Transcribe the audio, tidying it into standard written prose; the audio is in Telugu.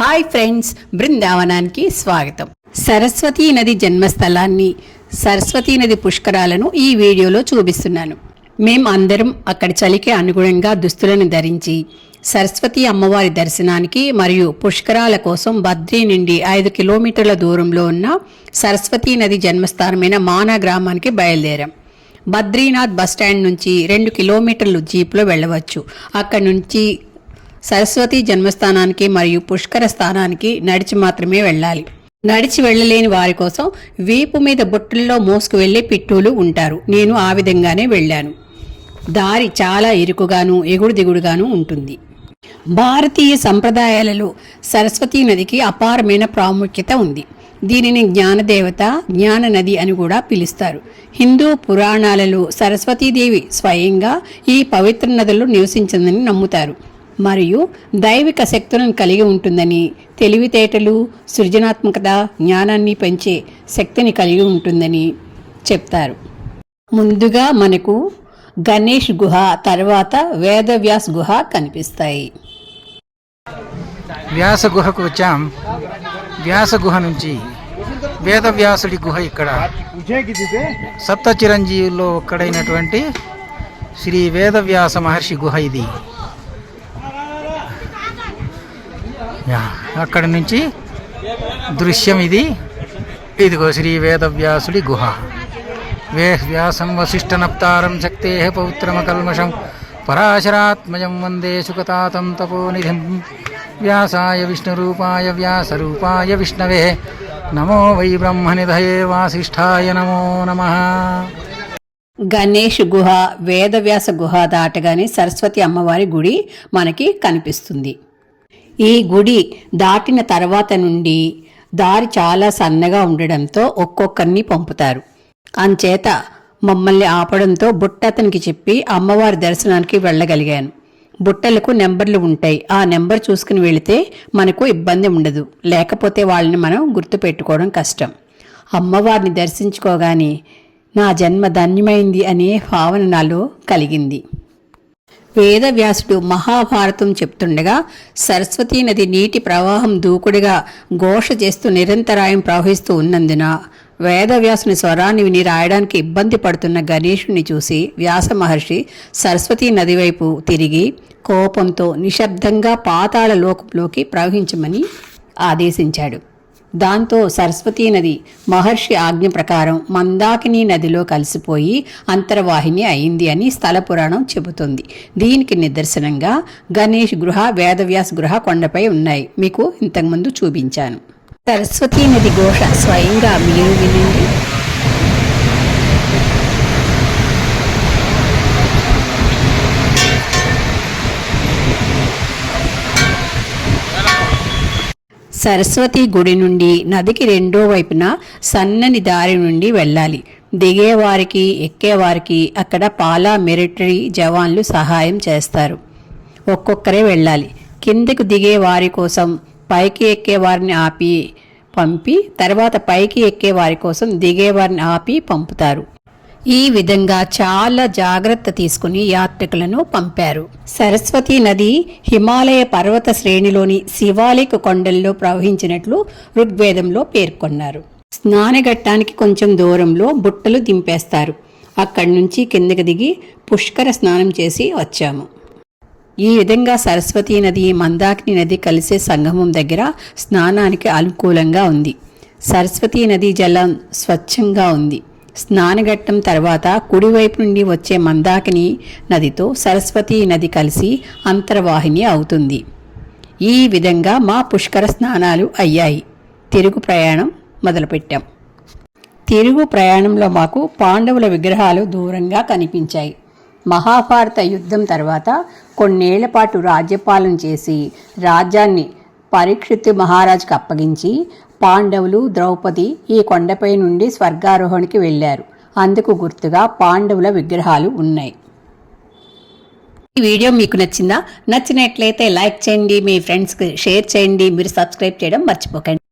హాయ్ ఫ్రెండ్స్, బృందావనానికి స్వాగతం. సరస్వతీ నది జన్మస్థలాన్ని, సరస్వతీ నది పుష్కరాలను ఈ వీడియోలో చూపిస్తున్నాను. మేం అందరం అక్కడి చలికి అనుగుణంగా దుస్తులను ధరించి సరస్వతీ అమ్మవారి దర్శనానికి మరియు పుష్కరాల కోసం బద్రీ నుండి 5 కిలోమీటర్ల దూరంలో ఉన్న సరస్వతీ నది జన్మస్థానమైన మానా గ్రామానికి బయలుదేరాం. బద్రీనాథ్ బస్టాండ్ నుంచి 2 కిలోమీటర్లు జీప్లో వెళ్ళవచ్చు. అక్కడి నుంచి సరస్వతి జన్మస్థానానికి మరియు పుష్కర స్థానానికి నడిచి మాత్రమే వెళ్ళాలి. నడిచి వెళ్ళలేని వారి కోసం వీపు మీద బొట్టుల్లో మోసుకు వెళ్లే పిట్టూలు ఉంటారు. నేను ఆ విధంగానే వెళ్ళాను. దారి చాలా ఇరుకుగాను ఎగుడు దిగుడుగాను ఉంటుంది. భారతీయ సంప్రదాయాలలో సరస్వతీ నదికి అపారమైన ప్రాముఖ్యత ఉంది. దీనిని జ్ఞానదేవత, జ్ఞాన నది అని కూడా పిలుస్తారు. హిందూ పురాణాలలో సరస్వతీదేవి స్వయంగా ఈ పవిత్ర నదిలో నివసించిందని నమ్ముతారు మరియు దైవిక శక్తులను కలిగి ఉంటుందని, తెలివితేటలు, సృజనాత్మకత, జ్ఞానాన్ని పెంచే శక్తిని కలిగి ఉంటుందని చెప్తారు. ముందుగా మనకు గణేష్ గుహ, తర్వాత వేదవ్యాస్ గుహ కనిపిస్తాయి. వ్యాస గుహకు వచ్చాం. వ్యాస గుహ నుంచి వేదవ్యాసుడి గుహ ఇక్కడ సప్త చిరంజీవుల్లో ఒక్కడైనటువంటి శ్రీ వేదవ్యాస మహర్షి గుహ ఇది. అక్కడి నుంచి దృశ్యం ఇది. ఇదిగో శ్రీ వేదవ్యాసుడి గుహ. వ్యాసం వశిష్ఠనప్తారం శక్తే పౌత్రమకల్మషం పరాశరాత్మజం వందే సుఖతాతం తపోనిధిం వ్యాసాయ విష్ణురూపాయ వ్యాసరూపాయ విష్ణవే నమో వై బ్రహ్మనిధయే వాసిష్ఠాయ నమో నమః. గణేష్ గుహ, వేదవ్యాస గుహ దాటగానే సరస్వతి అమ్మవారి గుడి మనకి కనిపిస్తుంది. ఈ గుడి దాటిన తర్వాత నుండి దారి చాలా సన్నగా ఉండడంతో ఒక్కొక్కరిని పంపుతారు. అంచేత మమ్మల్ని ఆపడంతో బుట్ట అతనికి చెప్పి అమ్మవారి దర్శనానికి వెళ్ళగలిగాను. బుట్టలకు నెంబర్లు ఉంటాయి. ఆ నెంబర్ చూసుకుని వెళితే మనకు ఇబ్బంది ఉండదు. లేకపోతే వాళ్ళని మనం గుర్తుపెట్టుకోవడం కష్టం. అమ్మవారిని దర్శించుకోగానే నా జన్మ ధన్యమైంది అనే భావన నాలో కలిగింది. వేదవ్యాసుడు మహాభారతం చెప్తుండగా సరస్వతీ నది నీటి ప్రవాహం దూకుడుగా ఘోష చేస్తూ నిరంతరాయం ప్రవహిస్తూ ఉన్నందున వేదవ్యాసుని స్వరాన్ని విని రాయడానికి ఇబ్బంది పడుతున్న గణేశుని చూసి వ్యాస మహర్షి సరస్వతీ నది వైపు తిరిగి కోపంతో నిశ్శబ్దంగా పాతాళ లోకంలోకి ప్రవహించమని ఆదేశించాడు. దాంతో సరస్వతీ నది మహర్షి ఆజ్ఞ ప్రకారం మందాకిని నదిలో కలిసిపోయి అంతర్వాహిని అయింది అని స్థల పురాణం చెబుతుంది. దీనికి నిదర్శనంగా గణేష్ గృహ, వేదవ్యాస్ గృహ కొండపై ఉన్నాయి. మీకు ఇంతకుముందు చూపించాను. సరస్వతీ నది ఘోష స్వయంగా మీరు వినండి. సరస్వతి గుడి నుండి నదికి రెండో వైపున సన్నని దారి నుండి వెళ్ళాలి. దిగేవారికి, ఎక్కేవారికి అక్కడ పాలా మిలిటరీ జవాన్లు సహాయం చేస్తారు. ఒక్కొక్కరే వెళ్ళాలి. కిందకు దిగే వారి కోసం పైకి ఎక్కే వారిని ఆపి పంపి, తర్వాత పైకి ఎక్కే వారి కోసం దిగేవారిని ఆపి పంపుతారు. ఈ విధంగా చాలా జాగ్రత్త తీసుకుని యాత్రికులను పంపారు. సరస్వతీ నది హిమాలయ పర్వత శ్రేణిలోని శివాలిక్ కొండల్లో ప్రవహించినట్లు ఋగ్వేదంలో పేర్కొన్నారు. స్నానఘట్టానికి కొంచెం దూరంలో బుట్టలు దింపేస్తారు. అక్కడి నుంచి కిందకి దిగి పుష్కర స్నానం చేసి వచ్చాము. ఈ విధంగా సరస్వతీ నది, మందాకిని నది కలిసే సంగమం దగ్గర స్నానానికి అనుకూలంగా ఉంది. సరస్వతీ నది జలం స్వచ్ఛంగా ఉంది. స్నానఘట్టం తర్వాత కుడివైపు నుండి వచ్చే మందాకిని నదితో సరస్వతీ నది కలిసి అంతర్వాహిని అవుతుంది. ఈ విధంగా మా పుష్కర స్నానాలు అయ్యాయి. తిరుగు ప్రయాణం మొదలుపెట్టాం. తిరుగు ప్రయాణంలో మాకు పాండవుల విగ్రహాలు దూరంగా కనిపించాయి. మహాభారత యుద్ధం తర్వాత కొన్నేళ్ల పాటు రాజ్యపాలన చేసి రాజ్యాన్ని పరీక్షిత్ మహారాజుకు అప్పగించి పాండవులు, ద్రౌపది ఈ కొండపై నుండి స్వర్గారోహణకి వెళ్ళారు. అందుకు గుర్తుగా పాండవుల విగ్రహాలు ఉన్నాయి. ఈ వీడియో మీకు నచ్చిందా? నచ్చినట్లయితే లైక్ చేయండి, మీ ఫ్రెండ్స్కి షేర్ చేయండి. మీరు సబ్స్క్రైబ్ చేయడం మర్చిపోకండి.